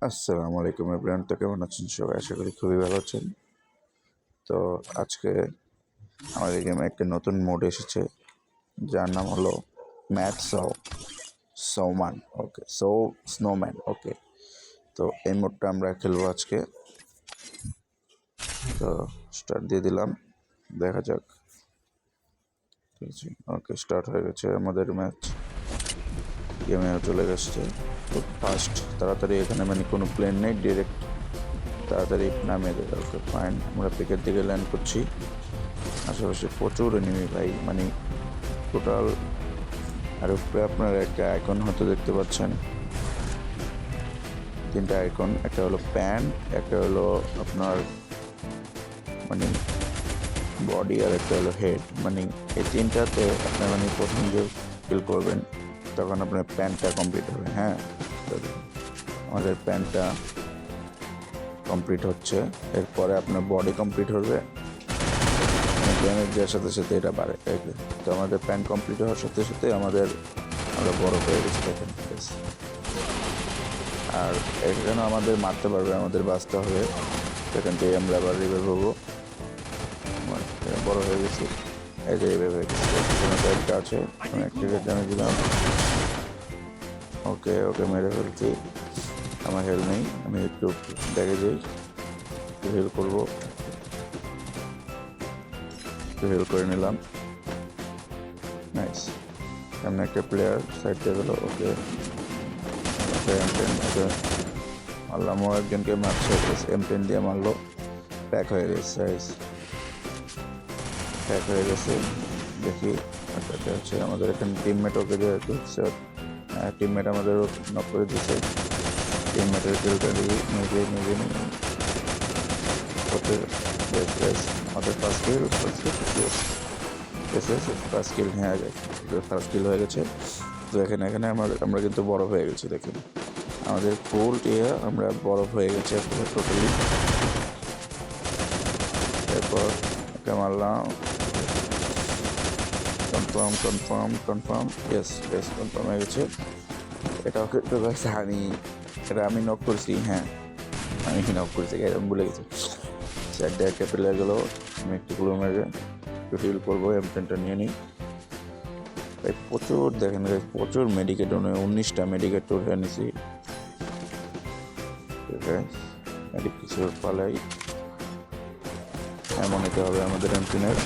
আসসালামু আলাইকুম এভরিওয়ান। তো কেমন আছেন সবাই? আশা করি খুবই ভালো আছেন। তো আজকে আমাদের গেমে একটা নতুন মোড এসেছে, যার নাম হলো ম্যাথ সৌমান। ওকে, স্নোম্যান। ওকে, তো এই মোডটা আমরা খেলবো আজকে। তো স্টার্ট দিয়ে দিলাম, দেখা যাক। ঠিক আছে, ওকে, স্টার্ট হয়ে গেছে আমাদের ম্যাচ। গেমেও চলে গেছে খুব ফাস্ট, তাড়াতাড়ি। এখানে মানে কোনো প্লেন নেই, ডিরেক্ট তাড়াতাড়ি নামিয়ে দেবে। ওকে ফাইন, আমরা পিকের দিকে ল্যান্ড করছি। আশেপাশে প্রচুর এনিমি ভাই, মানে টোটাল। আর উপরে আপনার একটা আইকন হয়তো দেখতে পাচ্ছেন, তিনটা আইকন। একটা হলো প্যান্ট, একটা হলো আপনার মানে বডি, আর একটা হলো হেড। মানে এই তিনটাতে আপনার মানে প্রথম যে কিল করবেন তখন আপনার প্যান্টটা কমপ্লিট হবে। হ্যাঁ, আমাদের প্যান্টটা কমপ্লিট হচ্ছে, এরপরে আপনার বডি কমপ্লিট হবে। ড্যামেজ দেওয়ার সাথে সাথে এটা বাড়ে। তো আমাদের প্যান্ট কমপ্লিট হওয়ার সাথে সাথে আমরা বড় হয়ে গেছি দেখেন। আর এখানে আমাদের মারতে পারবে, আমাদের বাঁচতে হবে। সেখান থেকে আমরা আবার রিভাইভ হবো। বড় হয়ে গেছি, এই যে রিভাইভ হয়ে গেছি। এখানে কয়েকটা আছে, আমি একটা ড্যামেজ দিলাম। ওকে ওকে, মেরে ফেলছি। আমার হেল নেই, আমি একটু দেখে যাই, একটু হেল করবো। একটু হেল করে নিলাম। নাইস, সামনে একটা প্লেয়ার সাইড দিয়ে গেলো। ওকে ওকে, M10। ওকে মারলাম, ও একজনকে মারছে, M10 দিয়ে মারলো। প্যাক হয়ে গেছে, প্যাক হয়ে গেছে। দেখি একটা হচ্ছে আমাদের এখানে টিমমেট, ওকে যে ঢুকছে, টিমমেট আমাদের নক করে দিচ্ছে। টিমমেটের কিলটা দিয়ে নিজে করতে। আমাদের ফার্স্ট কিল ফার্স্ট কিল। হ্যাঁ, ফার্স্ট কিল হয়ে গেছে। তো এখানে আমরা কিন্তু বরফ হয়ে গেছি দেখুন। আমাদের ফুল টিয়া আমরা বরফ হয়ে গেছে টোটালি। এরপর ওকে মারলাম। কনফার্ম। ইয়েস কনফার্ম হয়ে গেছে। এটাও কিন্তু আমি নক করছি। হ্যাঁ, আমি নক করছি, আমি ভুলে গেছি। সাইডে একটা প্লেয়ার গেলো, আমি একটু গুলো মেরে একটু হিল করবো। M10টা নিয়ে নিই। প্রচুর দেখেন, প্রচুর মেডিকেট, 19টা মেডিকেট উঠে নিছি। কিছু পালাই এমন নিতে হবে আমাদের M10-এর।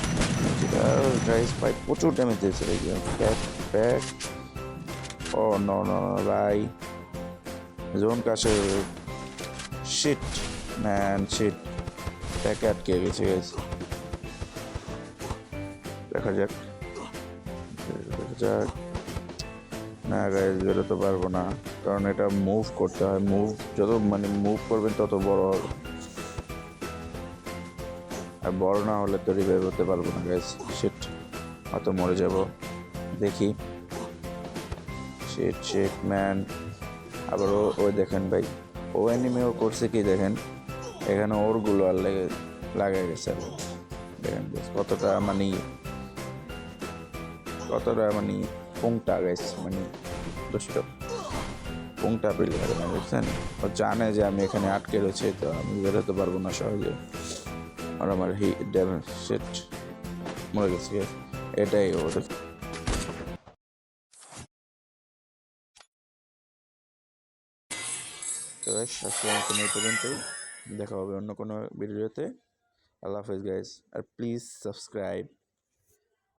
ভাই প্রচুর ড্যামেজ দিয়েছে প্যাক। ও নো ভাই, জোন কাছে। Shit man, shit. প্যাকে আটকে গেছে গাইস। দেখা যাক। না গাইস, বেরোতে পারবো না, কারণ এটা মুভ করতে হয়। যত মুভ করবেন তত বড় হবে, আর বড় না হলে তো রিভাইভ হতে পারবো না গাইস। শিট, হয়তো মরে যাব। দেখি। Shit man. আবার ওই দেখেন ভাই, ও অ্যানিমেও করছে কি দেখেন, এখানে ওরগুলো আর লাগে গেছে। দেখেন কতটা পুংটা গেছে, দুষ্ট পুংটা প্লেয়ার। বুঝছেন, ও জানে যে আমি এখানে আটকে রয়েছে, তো আমি বেরোতে পারবো না সহজে। আর আমার শিট, মরে গেছে। এটাই ওদের। তো আজকের মতন এই পর্যন্তই, দেখা হবে অন্য কোনো ভিডিওতে। আল্লাহ হাফেজ গাইস, আর প্লিজ সাবস্ক্রাইব।